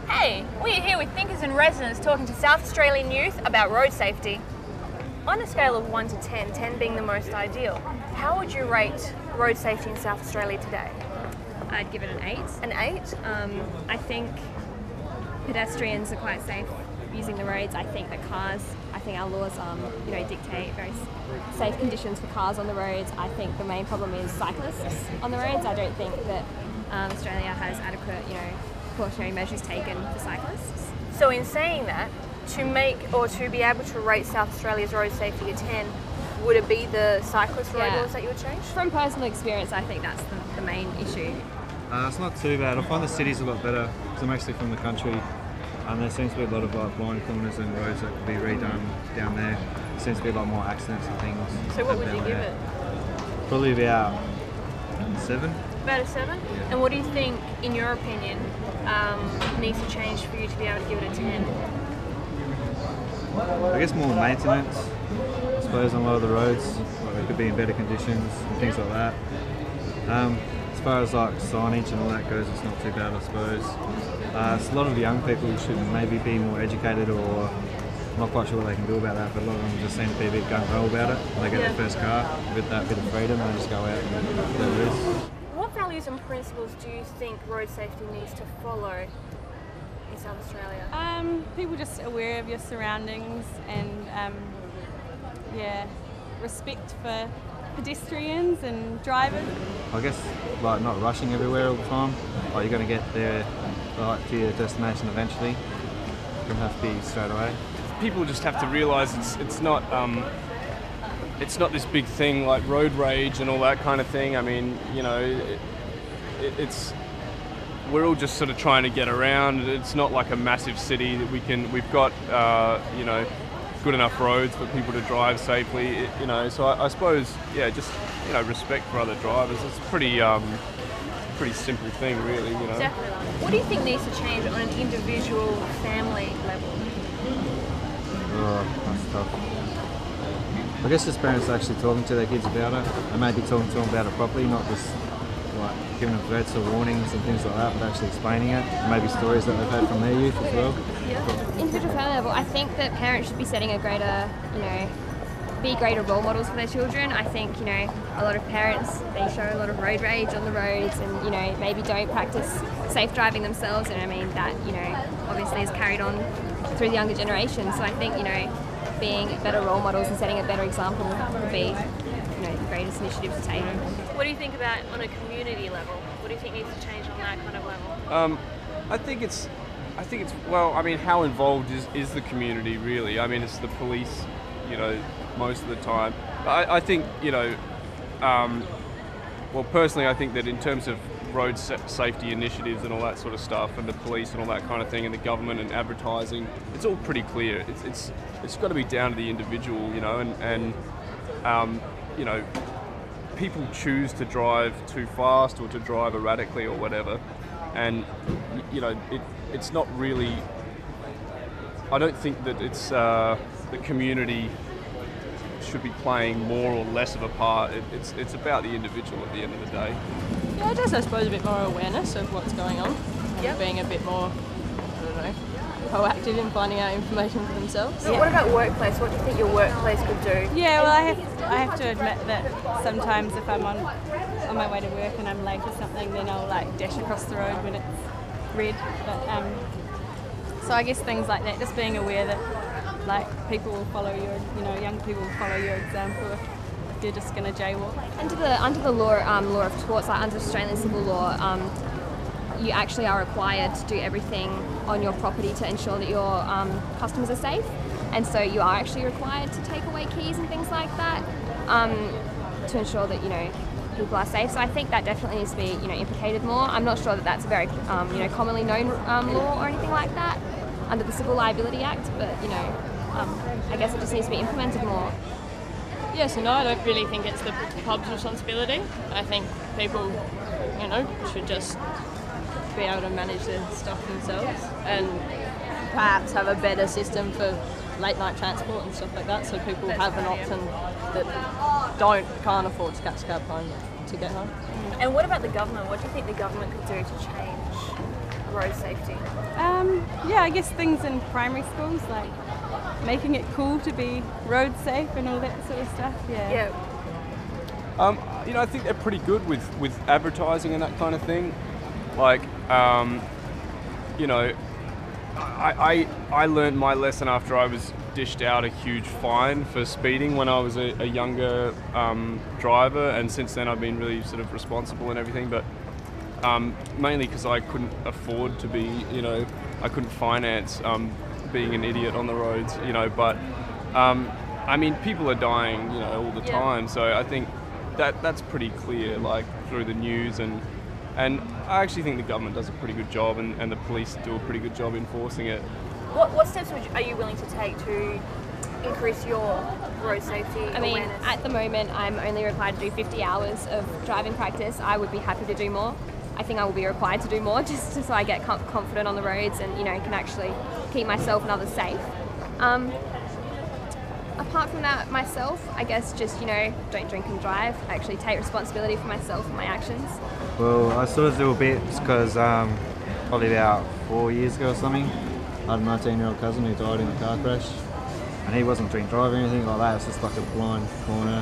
Hey, we're here with Thinkers in Residence talking to South Australian youth about road safety. On a scale of 1 to 10, 10 being the most ideal, how would you rate road safety in South Australia today? I'd give it an 8. An 8? I think pedestrians are quite safe using the roads. I think our laws, dictate very safe conditions for cars on the roads. I think the main problem is cyclists on the roads. I don't think that Australia has adequate, precautionary measures taken for cyclists. So in saying that, to be able to rate South Australia's road safety a 10, would it be the cyclist road laws that you would change? From personal experience, I think that's the main issue. It's not too bad. I find the cities a lot better because I'm actually from the country, and there seems to be a lot of blind corners and roads that could be redone down there. There seems to be a lot more accidents and things. So what would you give it? Probably about 7. About a 7? Yeah. And what do you think, in your opinion, needs to change for you to be able to give it a 10? I guess more maintenance, I suppose, on a lot of the roads. Like they could be in better conditions and things like that. As far as like signage and all that goes, it's not too bad, I suppose. It's a lot of young people who should maybe be more educated, or I'm not quite sure what they can do about that, but a lot of them just seem to be a bit gung-ho about it. They get their first car with that bit of freedom and they just go out and do what it is. What values and principles do you think road safety needs to follow in South Australia? People just aware of your surroundings and respect for pedestrians and drivers. I guess like not rushing everywhere all the time. Like you're going to get there to your destination eventually. It doesn't have to be straight away. People just have to realise it's not this big thing like road rage and all that kind of thing. I mean, we're all just sort of trying to get around. It's not like a massive city that we've got good enough roads for people to drive safely. So I suppose just respect for other drivers. It's pretty simple thing, really. Definitely. What do you think needs to change on an individual family level? Oh, that's tough. I guess as parents are actually talking to their kids about it, and maybe talking to them about it properly, not just like giving them threats or warnings and things like that, but actually explaining it. And maybe stories that they've had from their youth as well. Individual family level, I think that parents should be setting a greater, be greater role models for their children. I think, a lot of parents, they show a lot of road rage on the roads and, maybe don't practice safe driving themselves. And I mean, that, obviously is carried on through the younger generation. So I think, being better role models and setting a better example would be, the greatest initiative to take. What do you think about on a community level? What do you think needs to change on that kind of level? I think it's how involved is the community really? I mean, it's the police, most of the time. I think, personally, I think that in terms of road safety initiatives and all that sort of stuff, and the police and all that kind of thing, and the government and advertising, it's all pretty clear. It's got to be down to the individual, and people choose to drive too fast or to drive erratically or whatever, and it's not really. I don't think that it's the community should be playing more or less of a part. It's about the individual at the end of the day. Yeah, just I suppose a bit more awareness of what's going on, Yep. being a bit more, proactive in finding out information for themselves. So what about workplace? What do you think your workplace could do? Yeah, well, I have to admit that sometimes if I'm on my way to work and I'm late or something, then I'll dash across the road when it's red. But so I guess things like that, just being aware that people will follow your, young people will follow your example if they're just going to jaywalk. Under the law of torts, under Australian civil law, you actually are required to do everything on your property to ensure that your customers are safe, and so you are actually required to take away keys and things like that to ensure that people are safe. So I think that definitely needs to be implicated more. I'm not sure that that's a very commonly known law or anything like that under the Civil Liability Act, but I guess it just needs to be implemented more. Yes and no, I don't really think it's the pub's responsibility. I think people, should just be able to manage their stuff themselves and perhaps have a better system for late night transport and stuff like that, so people have an option that can't afford to catch a cab home to get home. And what about the government? What do you think the government could do to change road safety? Yeah, I guess things in primary schools, like making it cool to be road safe and all that sort of stuff. Yeah. I think they're pretty good with advertising and that kind of thing. Like, I learned my lesson after I was dished out a huge fine for speeding when I was a younger driver, and since then I've been really sort of responsible and everything, but mainly because I couldn't afford to be, I couldn't finance being an idiot on the roads, but people are dying, all the time, so I think that's pretty clear, like through the news, and I actually think the government does a pretty good job, and the police do a pretty good job enforcing it. What steps are you willing to take to increase your road safety awareness? At the moment, I'm only required to do 50 hours of driving practice. I would be happy to do more. I think I will be required to do more just so I get confident on the roads and, can actually keep myself and others safe. Apart from that, myself, I guess just, don't drink and drive. I actually take responsibility for myself and my actions. Well, I sort of do a bit because probably about 4 years ago or something, I had a 19-year-old cousin who died in a car crash, and he wasn't drink driving or anything like that. It's just like a blind corner,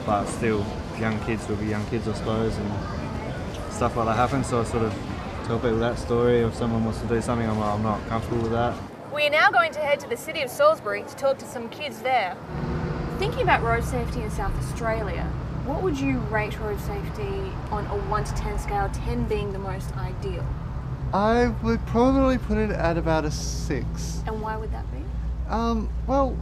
but still, young kids will be young kids, I suppose, and stuff like that happens. So I sort of tell people that story. If someone wants to do something, I'm not comfortable with that. We are now going to head to the city of Salisbury to talk to some kids there. Thinking about road safety in South Australia, what would you rate road safety on a 1 to 10 scale, 10 being the most ideal? I would probably put it at about a 6. And why would that be? Well,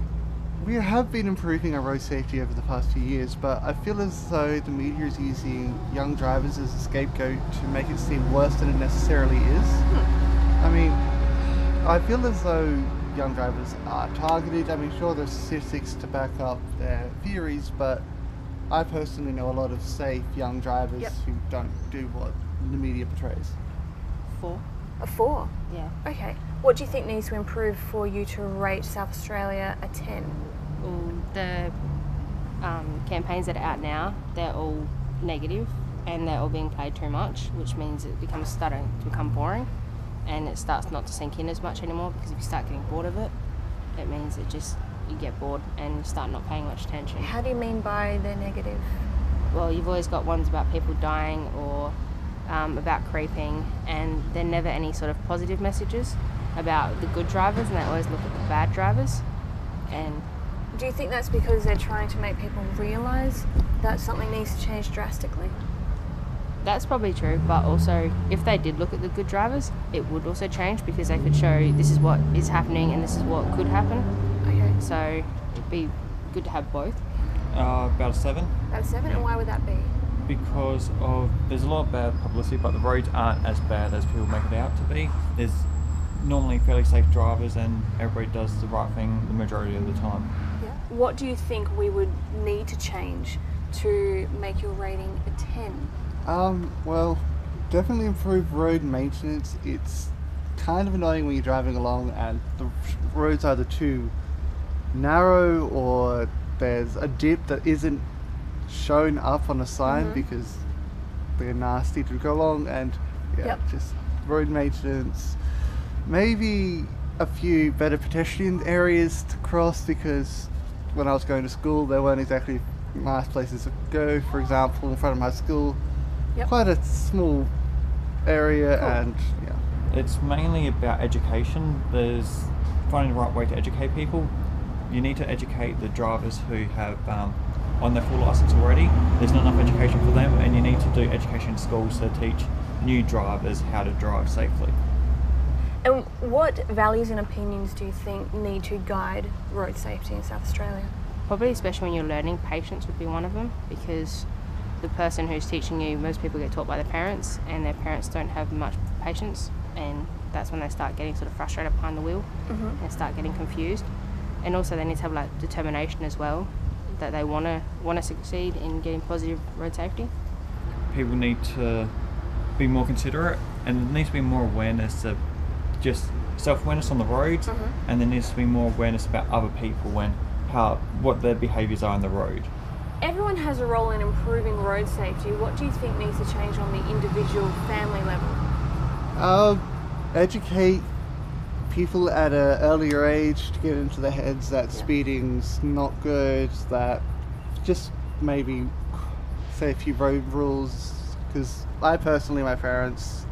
we have been improving our road safety over the past few years, but I feel as though the media is using young drivers as a scapegoat to make it seem worse than it necessarily is. I feel as though young drivers are targeted. Sure, there's statistics to back up their theories, but I personally know a lot of safe young drivers who don't do what the media portrays. 4. A 4? Yeah. Okay. What do you think needs to improve for you to rate South Australia a 10? The campaigns that are out now, they're all negative and they're all being played too much, which means it becomes starting to become boring and it starts not to sink in as much anymore, because if you start getting bored of it, it means you get bored and you start not paying much attention. How do you mean by they're negative? Well, you've always got ones about people dying or about creeping, and there are never any sort of positive messages about the good drivers, and they always look at the bad drivers. And do you think that's because they're trying to make people realise that something needs to change drastically? that's probably true, but also if they did look at the good drivers, it would also change, because they could show this is what is happening and this is what could happen. Okay. So it'd be good to have both. About a 7. About a 7, and why would that be? Because there's a lot of bad publicity, but the roads aren't as bad as people make it out to be. There's normally fairly safe drivers and everybody does the right thing the majority of the time. Yeah. What do you think we would need to change to make your rating a 10? Well, definitely improve road maintenance. It's kind of annoying when you're driving along and the road's either too narrow or there's a dip that isn't shown up on a sign because they're nasty to go along, and just road maintenance. Maybe a few better pedestrian areas to cross, because when I was going to school there weren't exactly nice places to go. For example, in front of my school, quite a small area, and It's mainly about education. There's finding the right way to educate people. You need to educate the drivers who have on their full license already. There's not enough education for them, and you need to do education in schools to teach new drivers how to drive safely. And what values and opinions do you think need to guide road safety in South Australia? Probably, especially when you're learning, patience would be one of them, because the person who's teaching you, most people get taught by their parents, and their parents don't have much patience, and that's when they start getting sort of frustrated behind the wheel and start getting confused. and also they need to have like determination as well, that they want to succeed in getting positive road safety. People need to be more considerate, and there needs to be more awareness of just self-awareness on the roads, and there needs to be more awareness about other people and what their behaviours are on the road. Everyone has a role in improving road safety. What do you think needs to change on the individual family level? Educate people at an earlier age to get into their heads that speeding's not good, that just maybe say a few road rules, because my parents,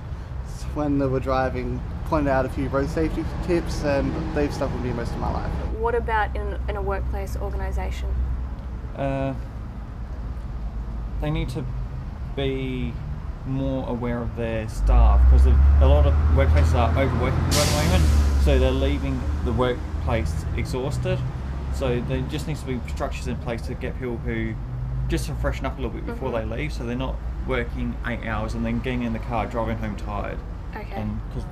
when they were driving, pointed out a few road safety tips, and they've stuck with me most of my life. What about in a workplace organisation? They need to be more aware of their staff, because a lot of workplaces are overworking people at the moment, so they're leaving the workplace exhausted. So there just needs to be structures in place to get people who just to freshen up a little bit before they leave, so they're not working 8 hours and then getting in the car driving home tired. Okay. And because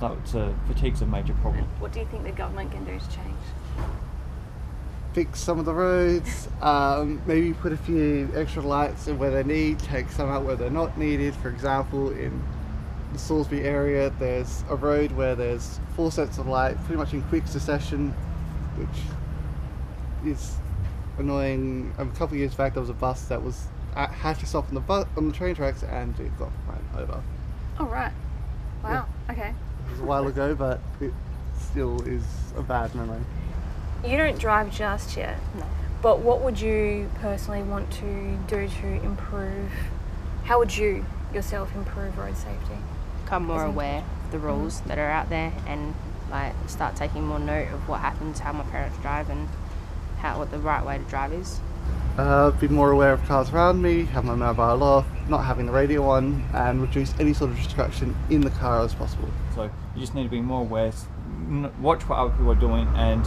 fatigue's a major problem. What do you think the government can do to change? Fix some of the roads, maybe put a few extra lights in where they need, take some out where they're not needed. For example, in the Salisbury area, there's a road where there's 4 sets of light pretty much in quick succession, which is annoying. A couple of years back, there was a bus that had to stop on the train tracks, and it got run over. Oh, right. Wow, okay. It was a while ago, but it still is a bad memory. You don't drive just yet. No. But what would you personally want to do to improve? How would you yourself improve road safety? Become more aware of the rules that are out there, and like start taking more note of what happens, how my parents drive, and what the right way to drive is. Be more aware of cars around me, have my mobile off, not having the radio on, and reduce any sort of distraction in the car as possible. So you just need to be more aware, watch what other people are doing, and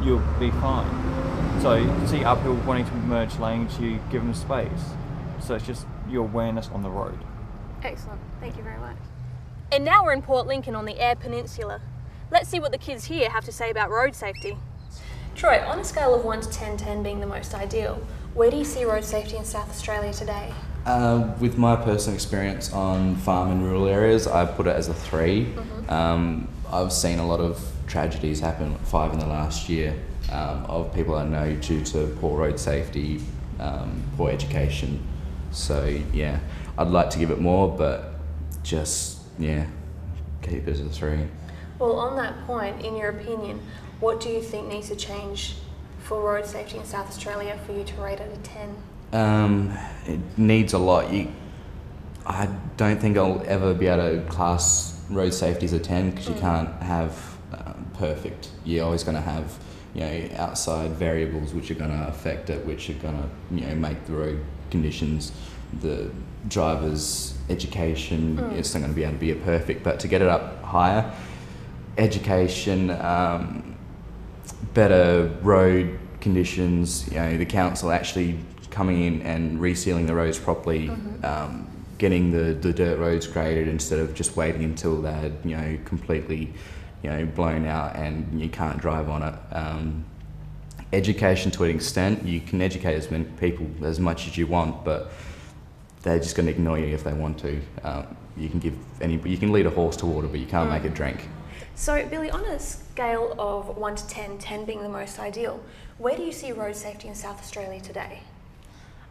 you'll be fine. So you see other people wanting to merge lanes, you give them space. So it's just your awareness on the road. Excellent, thank you very much. And now we're in Port Lincoln on the Eyre Peninsula. Let's see what the kids here have to say about road safety. Troy, on a scale of 1 to 10, 10 being the most ideal, where do you see road safety in South Australia today? With my personal experience on farm and rural areas, I put it as a 3. I've seen a lot of tragedies happen, 5 in the last year, of people I know due to poor road safety, poor education. So yeah, I'd like to give it more, but just, yeah, keep it as a 3. Well, on that point, in your opinion, what do you think needs to change for road safety in South Australia for you to rate it a 10? It needs a lot. I don't think I'll ever be able to class road safety as a 10, because you can't have perfect. You're always going to have, outside variables which are going to affect it, which are going to, make the road conditions, the driver's education. It's not going to be able to be a perfect, but to get it up higher, education, better road conditions, the council actually coming in and resealing the roads properly, getting the dirt roads graded instead of just waiting until they're completely blown out and you can't drive on it. Education to an extent, you can educate as many people as much as you want, but they're just going to ignore you if they want to. You can lead a horse to water, but you can't make it drink. So, Billy, on a scale of 1 to 10, 10 being the most ideal, where do you see road safety in South Australia today?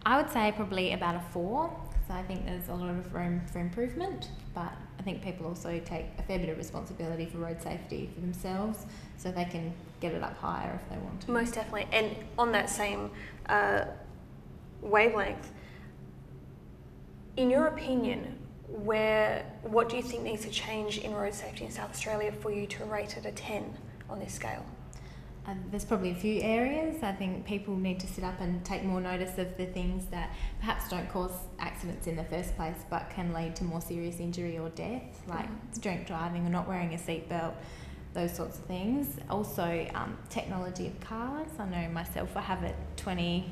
I would say probably about a 4, because I think there's a lot of room for improvement, but I think people also take a fair bit of responsibility for road safety for themselves, so they can get it up higher if they want to. Most definitely. And on that same wavelength, in your opinion, what do you think needs to change in road safety in South Australia for you to rate it a 10 on this scale? There's probably a few areas. I think people need to sit up and take more notice of the things that perhaps don't cause accidents in the first place but can lead to more serious injury or death, like drink driving or not wearing a seatbelt, those sorts of things. Also, technology of cars. I know myself, I have a 20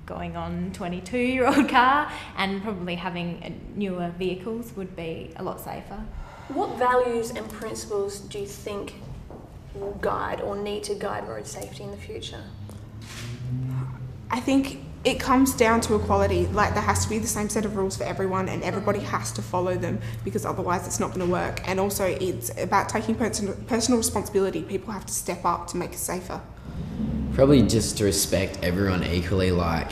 going on 22-year-old car, and probably having newer vehicles would be a lot safer. What values and principles do you think will guide or need to guide road safety in the future? I think it comes down to equality. Like, there has to be the same set of rules for everyone and everybody has to follow them, because otherwise it's not going to work. And also it's about taking personal responsibility. People have to step up to make it safer. Probably just to respect everyone equally, like,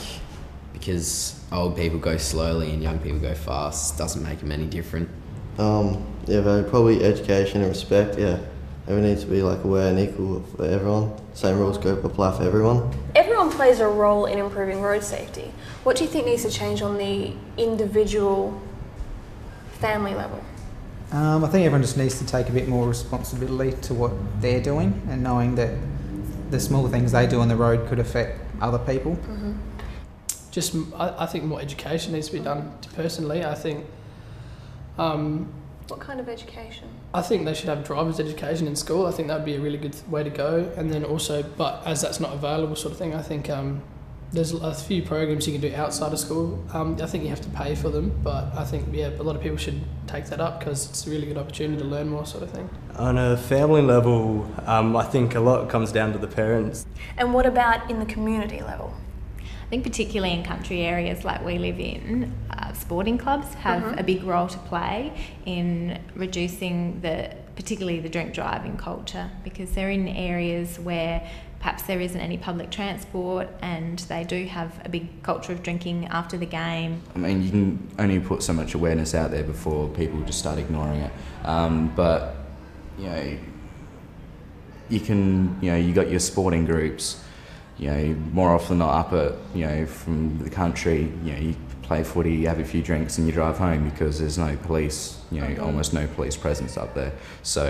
because old people go slowly and young people go fast, doesn't make them any different. Yeah, but probably education and respect, yeah. Everyone needs to be like aware and equal for everyone. Same rules go apply for everyone. Everyone plays a role in improving road safety. What do you think needs to change on the individual family level? I think everyone just needs to take a bit more responsibility to what they're doing, and knowing that the small things they do on the road could affect other people. Mm-hmm. Just, I think more education needs to be done. Personally, I think. What kind of education? I think they should have driver's education in school. I think that would be a really good way to go. And then also, but as that's not available, sort of thing, I think there's a few programs you can do outside of school. I think you have to pay for them, but I think, yeah, a lot of people should take that up because it's a really good opportunity to learn more, sort of thing. On a family level, I think a lot comes down to the parents. And what about in the community level? I think particularly in country areas like we live in, sporting clubs have a big role to play in reducing particularly the drink driving culture, because they're in areas where perhaps there isn't any public transport and they do have a big culture of drinking after the game. I mean, you can only put so much awareness out there before people just start ignoring it. But, you know, you got your sporting groups. More often than not up at, from the country, you play footy, you have a few drinks and you drive home because there's no police, almost no police presence up there. So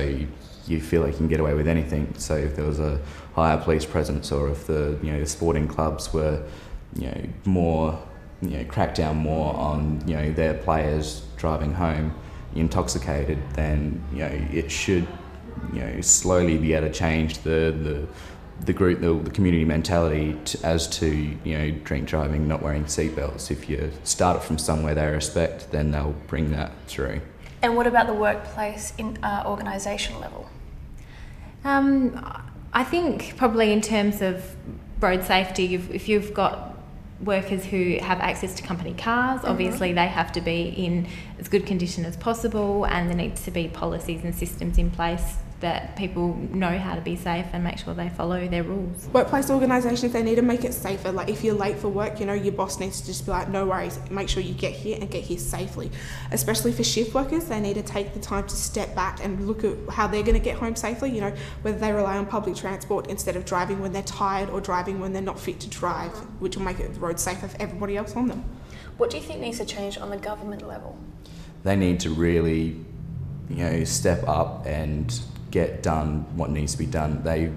you feel like you can get away with anything. So if there was a higher police presence, or if the sporting clubs were, more, crack down more on, their players driving home intoxicated, then, it should, slowly be able to change the group, the community mentality as to drink driving, not wearing seatbelts. If you start it from somewhere they respect, then they'll bring that through. And what about the workplace in organisation level? I think probably in terms of road safety, if you've got workers who have access to company cars, obviously they have to be in as good condition as possible, and there needs to be policies and systems in place that people know how to be safe and make sure they follow their rules. Workplace organisations, they need to make it safer. Like, if you're late for work, your boss needs to just be like, no worries, make sure you get here and get here safely. Especially for shift workers, they need to take the time to step back and look at how they're going to get home safely, whether they rely on public transport instead of driving when they're tired or driving when they're not fit to drive, which will make the road safer for everybody else on them. What do you think needs to change on the government level? They need to really, step up and get done what needs to be done. They,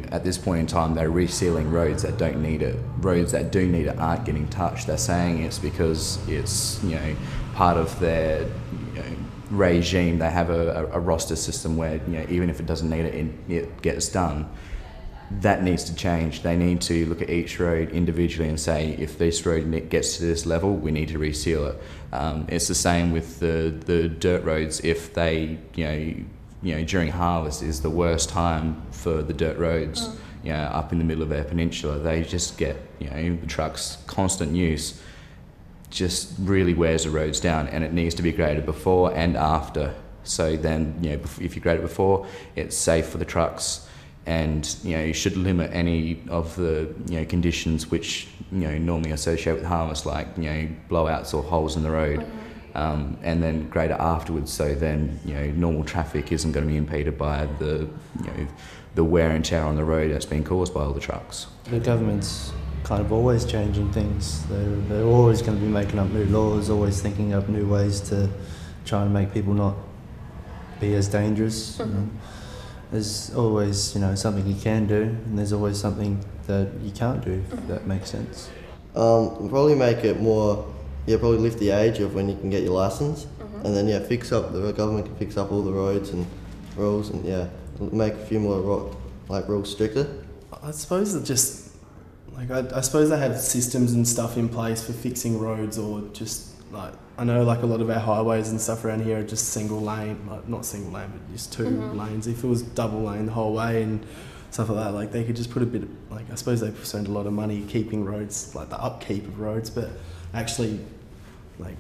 at this point in time, they're resealing roads that don't need it. Roads that do need it aren't getting touched. They're saying it's because it's, part of their regime. They have a roster system where, even if it doesn't need it, it gets done. That needs to change. They need to look at each road individually and say, if this road gets to this level, we need to reseal it. It's the same with the dirt roads. If they, during harvest is the worst time for the dirt roads, up in the middle of their peninsula. They just get, the trucks' constant use just really wears the roads down, and it needs to be graded before and after. So then, if you grade it before, it's safe for the trucks, and you should limit any of the conditions which normally associate with harvest, like blowouts or holes in the road. And then grade it afterwards, so then normal traffic isn't going to be impeded by the wear and tear on the road that's been caused by all the trucks. The government's kind of always changing things. They're always going to be making up new laws, always thinking up new ways to try and make people not be as dangerous. There's always something you can do, and there's always something that you can't do, if that makes sense. Probably make it more. Probably lift the age of when you can get your license, and then fix up. The government can fix up all the roads and rules, and make a few more rules stricter. I suppose it just I suppose they have systems and stuff in place for fixing roads, or just like I know like a lot of our highways and stuff around here are just single lane, like not single lane, but just two lanes. If it was double lane the whole way and stuff like that, like they could just put a bit of, like I suppose they spend a lot of money keeping roads, like the upkeep of roads, but actually like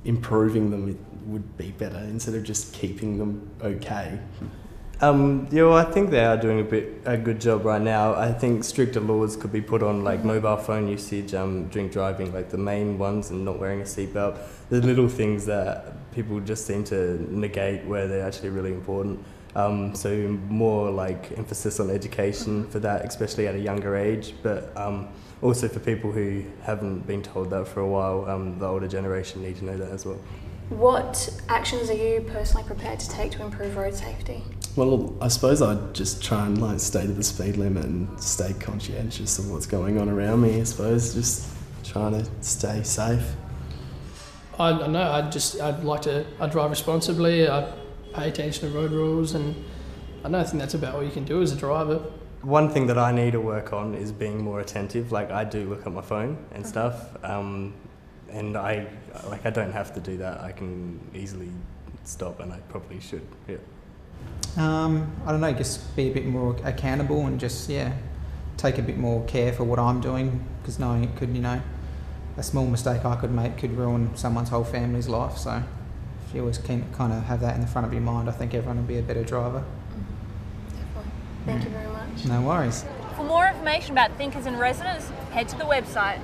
improving them it would be better instead of just keeping them okay. Yeah, well, I think they are doing a good job right now. I think stricter laws could be put on, like mobile phone usage during driving, like the main ones, and not wearing a seatbelt. The little things that people just seem to negate where they're actually really important. So more like emphasis on education for that, especially at a younger age, but also for people who haven't been told that for a while, the older generation need to know that as well. What actions are you personally prepared to take to improve road safety? Well, I suppose I'd just try and like stay to the speed limit and stay conscientious of what's going on around me. I suppose just trying to stay safe. I don't know. I'd drive responsibly. I'd pay attention to road rules, and I don't think that's about all you can do as a driver. One thing that I need to work on is being more attentive. Like I do look at my phone and stuff, and I don't have to do that. I can easily stop, and I probably should. Yeah. I don't know, just be a bit more accountable and just, take a bit more care for what I'm doing, because knowing it could, a small mistake I could make could ruin someone's whole family's life. So if you always kind of have that in the front of your mind, I think everyone will be a better driver. Definitely. Thank you very much. No worries. For more information about Thinkers in Residence, head to the website.